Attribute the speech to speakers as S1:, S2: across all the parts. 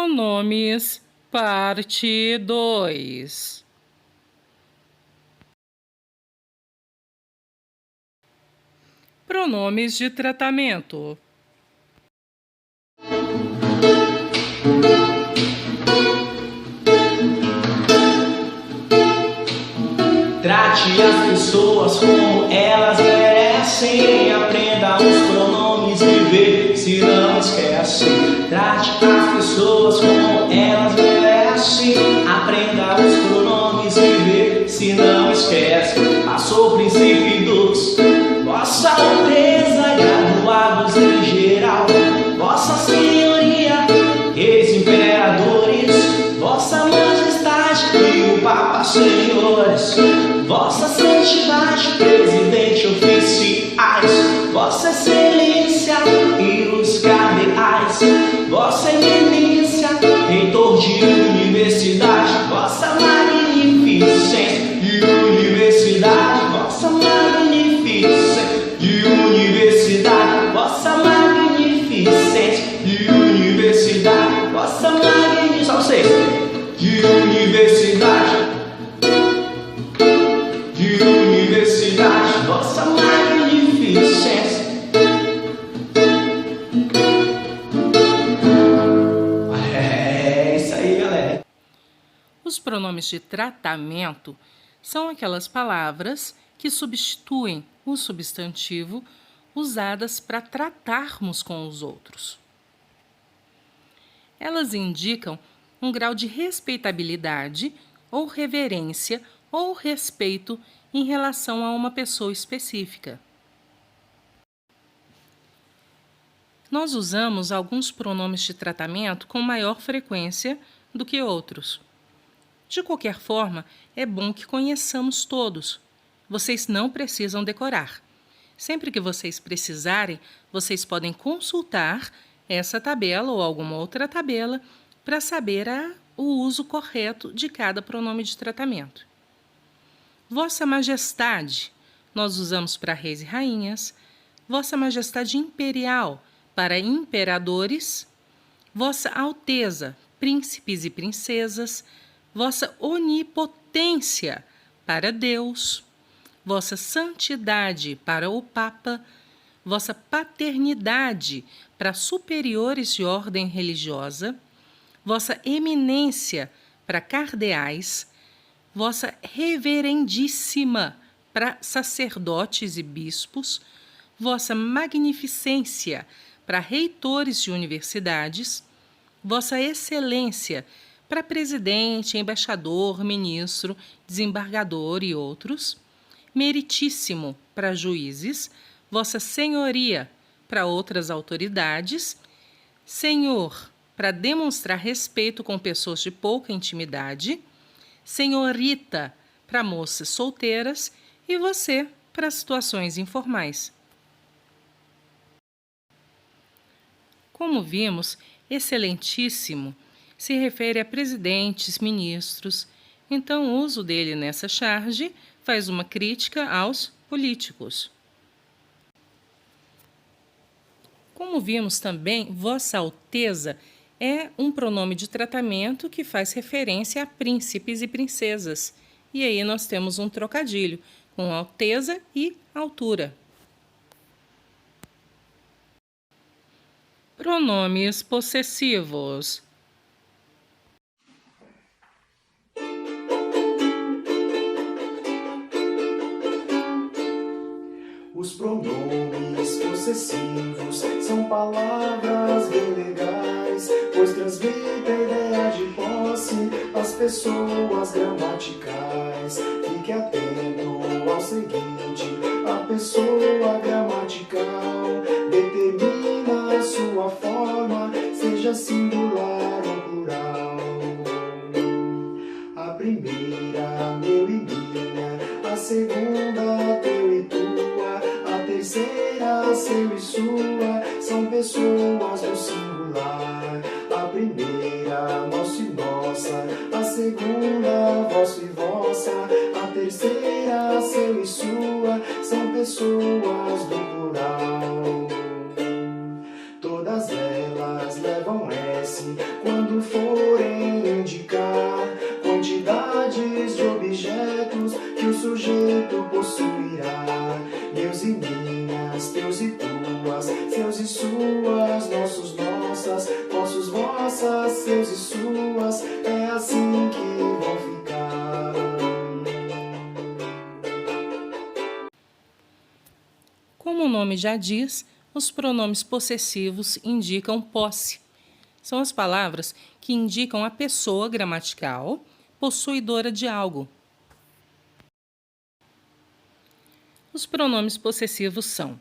S1: Pronomes, parte 2. Pronomes de tratamento.
S2: Trate as pessoas como elas merecem. Aprenda os pronomes e vê se não esquece. Trate as pessoas como elas merecem. Aprenda os pronomes e vê se não esquece. Passou princípios, Vossa Alteza, graduados em geral, Vossa Senhoria, reis imperadores, Vossa Majestade e o Papa Senhores, Vossa Santidade, presidente oficiais, Vossa Excelência e os cardeais, Vossa Eminência, reitor de universidade, Vossa Magnificência de universidade, Vossa Magnificência de universidade, Vossa Magnificência de universidade, Vossa Magnificência, só vocês, de universidade. Vossa Magnificência. É isso aí, galera.
S1: Os pronomes de tratamento são aquelas palavras que substituem o substantivo usadas para tratarmos com os outros. Elas indicam um grau de respeitabilidade ou reverência ou respeito em relação a uma pessoa específica. Nós usamos alguns pronomes de tratamento com maior frequência do que outros. De qualquer forma, é bom que conheçamos todos. Vocês não precisam decorar. Sempre que vocês precisarem, vocês podem consultar essa tabela ou alguma outra tabela para saber o uso correto de cada pronome de tratamento. Vossa Majestade, nós usamos para reis e rainhas. Vossa Majestade Imperial, para imperadores. Vossa Alteza, príncipes e princesas. Vossa Onipotência, para Deus. Vossa Santidade, para o Papa. Vossa Paternidade, para superiores de ordem religiosa. Vossa Eminência, para cardeais. Vossa Reverendíssima, para sacerdotes e bispos, Vossa Magnificência, para reitores de universidades, Vossa Excelência, para presidente, embaixador, ministro, desembargador e outros, Meritíssimo, para juízes, Vossa Senhoria, para outras autoridades, Senhor, para demonstrar respeito com pessoas de pouca intimidade, Senhorita, para moças solteiras, e você, para situações informais. Como vimos, excelentíssimo se refere a presidentes, ministros, então o uso dele nessa charge faz uma crítica aos políticos. Como vimos também, Vossa Alteza é um pronome de tratamento que faz referência a príncipes e princesas. E aí nós temos um trocadilho com alteza e altura. Pronomes possessivos.
S3: Os pronomes possessivos são palavras bem legais, pois transmitem a ideia de posse às pessoas gramaticais. Fique atento ao seguinte: a pessoa gramatical determina a sua forma, seja singular ou plural. A primeira, meu e minha, a segunda, teu e tua, a terceira, seu e sua, são pessoas no singular. A primeira, nosso e nossa, a segunda, vosso e vossa, a terceira, seu e sua, são pessoas do plural. Todas elas levam S posse quando forem indicar quantidades de objetos que o sujeito possuirá. Meus e minhas, teus e tuas, seus e suas, nossos, nossas, vossos, vossas, seus e suas, é assim que vão ficar.
S1: Como o nome já diz, os pronomes possessivos indicam posse. São as palavras que indicam a pessoa gramatical possuidora de algo. Os pronomes possessivos são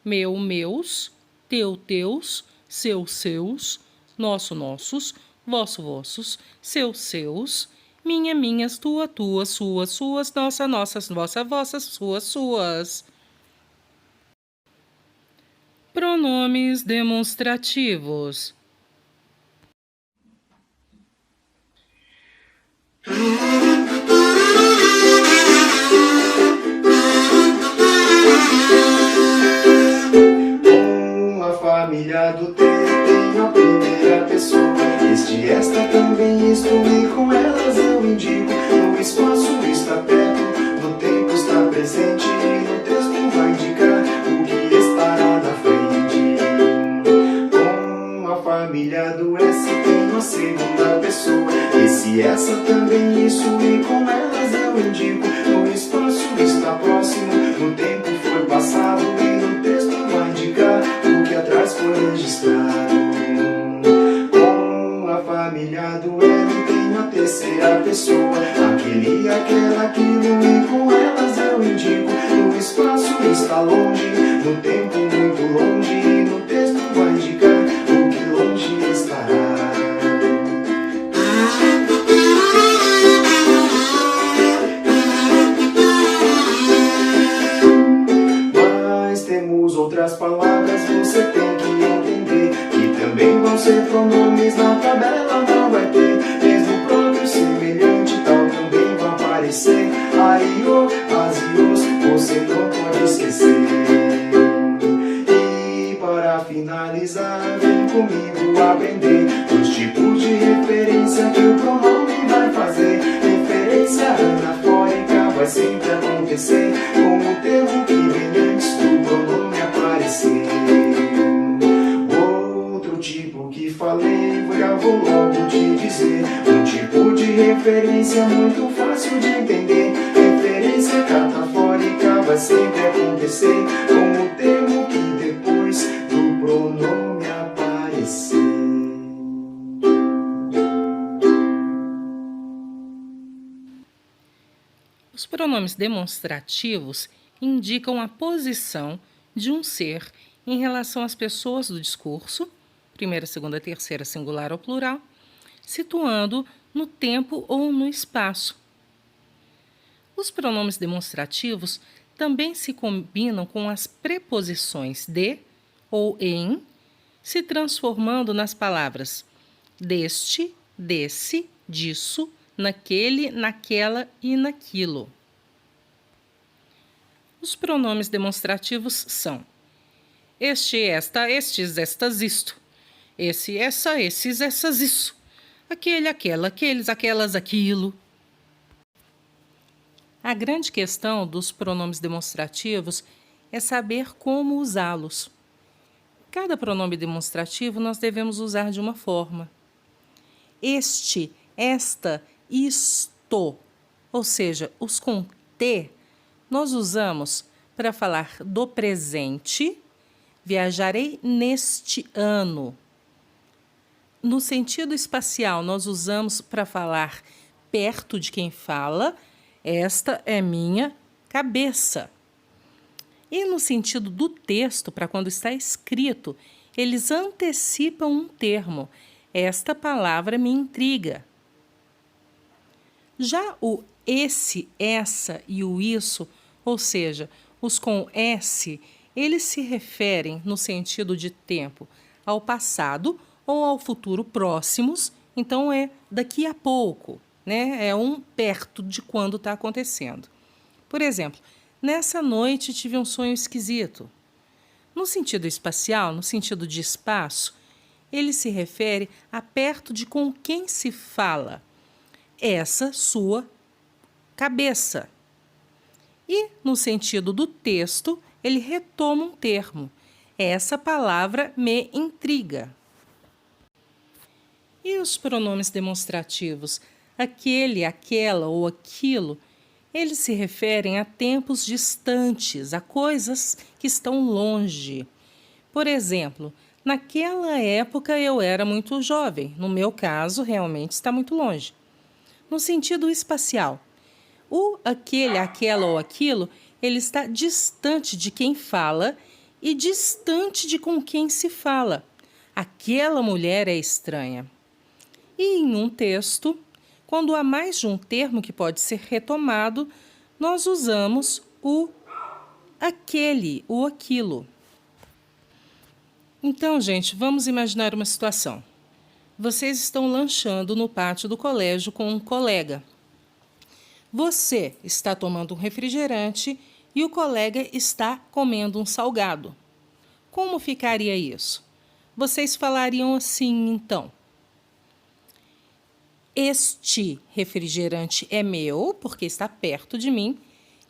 S1: meu, meus, teu, teus, seu, seus, nosso, nossos, vosso, vossos, seus, seus, minha, minhas, tua, tuas, suas, suas, nossa, nossas, vossa, vossas, suas, suas. Pronomes demonstrativos.
S3: Família do T tem a primeira pessoa. Este, esta, também, isto, e com elas eu indico. No espaço está perto, no tempo está presente, no texto vai indicar o que estará na frente. Com a família do S tem a segunda pessoa. Esse, essa, também, isso, e com elas eu indico. No espaço está próximo, no tempo foi passado, e no texto vai indicar o que atrás foi registrado. Com a família do L tem a terceira pessoa. Aquele, aquela, aquilo, e com elas eu indico. No espaço está longe, no tempo muito longe, e no texto vai indicar o que longe estará. Mas temos outras palavras, você tem que entender, que também vão ser pronomes, na tabela não vai ter. Mesmo próprio, semelhante, tal também vai aparecer. Aí, o, as e os, você não pode esquecer. E para finalizar, vem comigo aprender os tipos de referência que o pronome vai fazer. Referência anafórica vai sempre acontecer com o termo que vem antes do pronome aparecer. Outro tipo que falei, já vou logo te dizer. Um tipo de referência muito fácil de entender. Referência catafórica vai sempre acontecer com o termo que depois do pronome aparecer.
S1: Os pronomes demonstrativos indicam a posição de um ser em relação às pessoas do discurso, primeira, segunda, terceira, singular ou plural, situando no tempo ou no espaço. Os pronomes demonstrativos também se combinam com as preposições de ou em, se transformando nas palavras deste, desse, disso, naquele, naquela e naquilo. Os pronomes demonstrativos são este, esta, estes, estas, isto, esse, essa, esses, essas, isso, aquele, aquela, aqueles, aquelas, aquilo. A grande questão dos pronomes demonstrativos é saber como usá-los. Cada pronome demonstrativo nós devemos usar de uma forma. Este, esta, isto, ou seja, os com T, nós usamos para falar do presente, viajarei neste ano. No sentido espacial, nós usamos para falar perto de quem fala, esta é minha cabeça. E no sentido do texto, para quando está escrito, eles antecipam um termo. Esta palavra me intriga. Já o esse, essa e o isso, ou seja, os com S, eles se referem, no sentido de tempo, ao passado ou ao futuro próximos, então é daqui a pouco, né? É um perto de quando está acontecendo. Por exemplo, nessa noite tive um sonho esquisito. No sentido espacial, no sentido de espaço, ele se refere a perto de com quem se fala. Essa sua cabeça. E, no sentido do texto, ele retoma um termo. Essa palavra me intriga. E os pronomes demonstrativos? Aquele, aquela ou aquilo, eles se referem a tempos distantes, a coisas que estão longe. Por exemplo, naquela época eu era muito jovem. No meu caso, realmente está muito longe. No sentido espacial, o aquele, aquela ou aquilo, ele está distante de quem fala e distante de com quem se fala. Aquela mulher é estranha. E em um texto, quando há mais de um termo que pode ser retomado, nós usamos o aquele, o aquilo. Então, gente, vamos imaginar uma situação. Vocês estão lanchando no pátio do colégio com um colega. Você está tomando um refrigerante e o colega está comendo um salgado. Como ficaria isso? Vocês falariam assim, então: este refrigerante é meu, porque está perto de mim.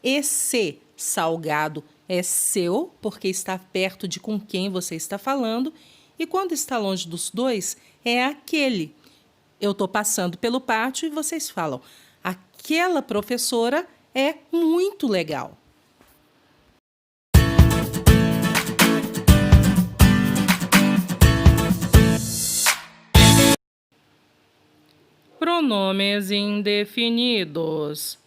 S1: Esse salgado é seu, porque está perto de com quem você está falando. E quando está longe dos dois, é aquele. Eu estou passando pelo pátio e vocês falam: aquela professora é muito legal. Pronomes indefinidos.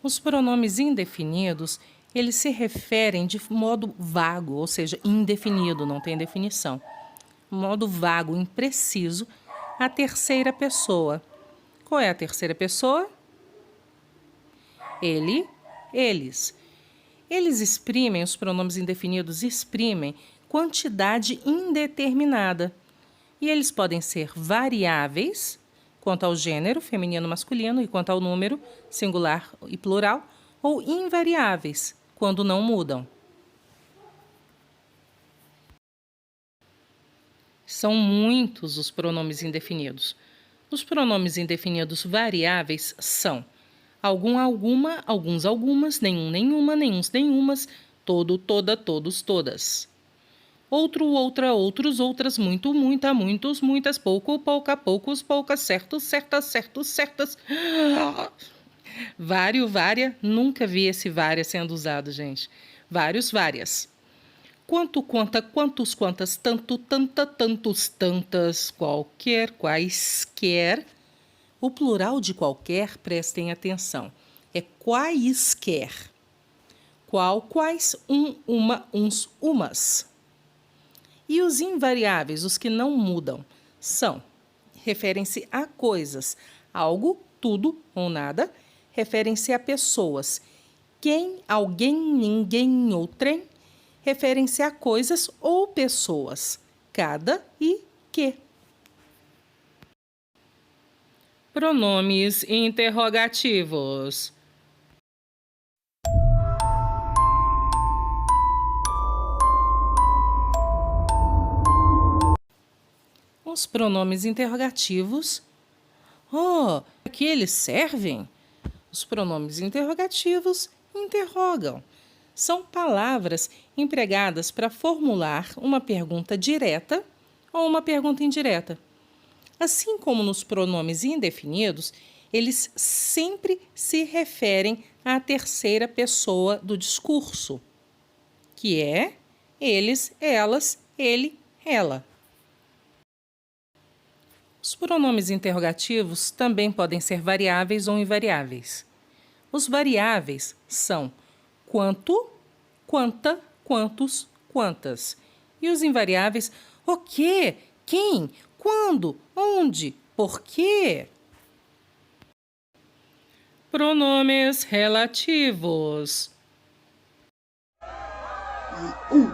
S1: Os pronomes indefinidos, eles se referem de modo vago, ou seja, indefinido, não tem definição. Modo vago, impreciso, à terceira pessoa. Qual é a terceira pessoa? Ele, eles. Os pronomes indefinidos exprimem quantidade indeterminada. E eles podem ser variáveis, quanto ao gênero, feminino, masculino, e quanto ao número, singular e plural, ou invariáveis, quando não mudam. São muitos os pronomes indefinidos. Os pronomes indefinidos variáveis são algum, alguma, alguns, algumas, nenhum, nenhuma, nenhuns, nenhumas, todo, toda, todos, todas. Outro, outra, outros, outras, muito, muita, muitos, muitas, pouco, pouca, poucos, poucas, certos, certas, certos, certas. Vário, vária, nunca vi esse vária sendo usado, gente. Vários, várias. Quanto, quanta, quantos, quantas, tanto, tanta, tantos, tantas, qualquer, quaisquer. O plural de qualquer, prestem atenção, é quaisquer. Qual, quais, um, uma, uns, umas. E os invariáveis, os que não mudam, são, referem-se a coisas, algo, tudo ou nada, referem-se a pessoas, quem, alguém, ninguém ou trem, referem-se a coisas ou pessoas, cada e que. Pronomes interrogativos. Os pronomes interrogativos. Aqui eles servem? Os pronomes interrogativos interrogam. São palavras empregadas para formular uma pergunta direta ou uma pergunta indireta. Assim como nos pronomes indefinidos, eles sempre se referem à terceira pessoa do discurso, que é eles, elas, ele, ela. Os pronomes interrogativos também podem ser variáveis ou invariáveis. Os variáveis são quanto, quanta, quantos, quantas. E os invariáveis, o quê, quem, quando, onde, por quê. Pronomes relativos.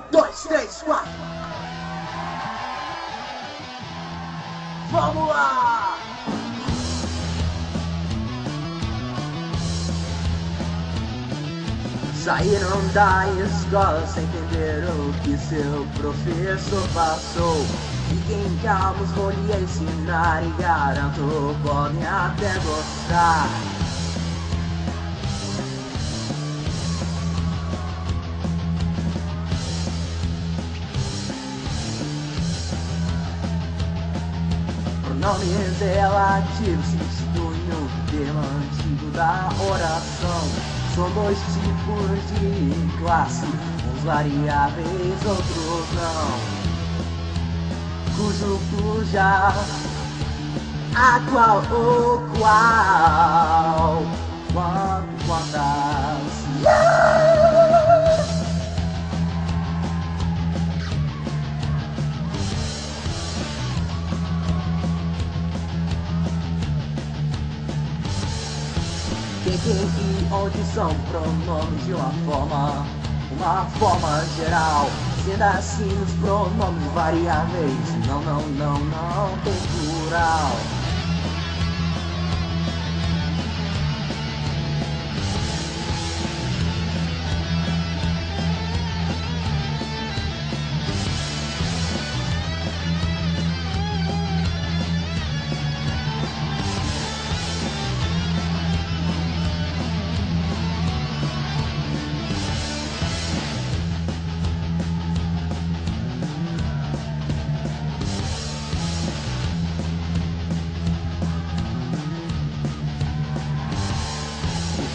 S4: 2, 3, 4. Vamos lá! Saíram da escola sem entender o que seu professor passou. Fiquem calmos, vou lhe ensinar e garanto, podem até gostar. Pronomes relativos substituem o termo antigo da oração. São dois tipos de classe, uns variáveis, outros não. Cujo, cuja, a qual, o qual, quanto, quantas. Quem e onde são pronomes de uma forma geral. Sendo assim os pronomes variáveis, não tem plural.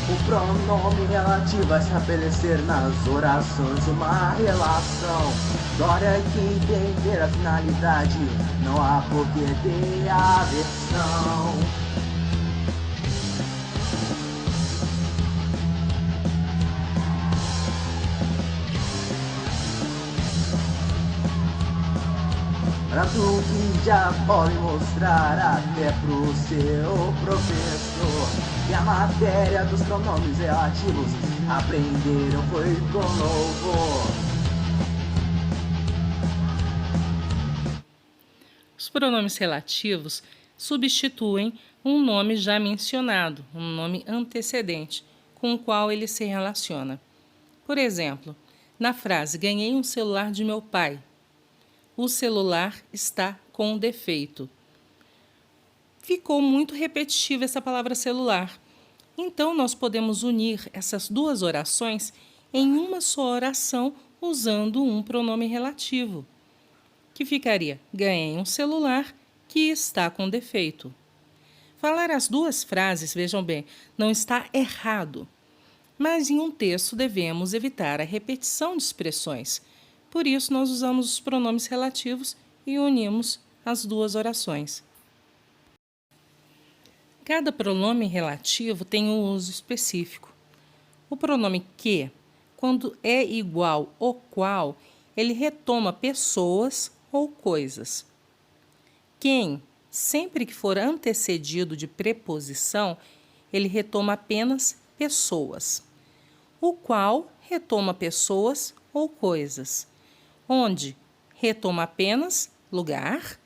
S4: O pronome relativo vai estabelecer nas orações uma relação. Hora que entender a finalidade, não há por que ter aversão. Pra tu que já pode mostrar até pro seu professor que a matéria dos pronomes relativos aprenderam foi com louvor.
S1: Os pronomes relativos substituem um nome já mencionado, um nome antecedente, com o qual ele se relaciona. Por exemplo, na frase "ganhei um celular de meu pai", o celular está com defeito. Ficou muito repetitiva essa palavra celular. Então, nós podemos unir essas duas orações em uma só oração usando um pronome relativo, que ficaria: ganhei um celular que está com defeito. Falar as duas frases, vejam bem, não está errado, mas em um texto devemos evitar a repetição de expressões. Por isso, nós usamos os pronomes relativos e unimos as duas orações. Cada pronome relativo tem um uso específico. O pronome que, quando é igual o qual, ele retoma pessoas ou coisas. Quem, sempre que for antecedido de preposição, ele retoma apenas pessoas. O qual retoma pessoas ou coisas. Onde retoma apenas lugar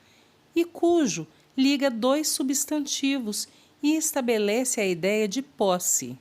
S1: e cujo liga dois substantivos e estabelece a ideia de posse.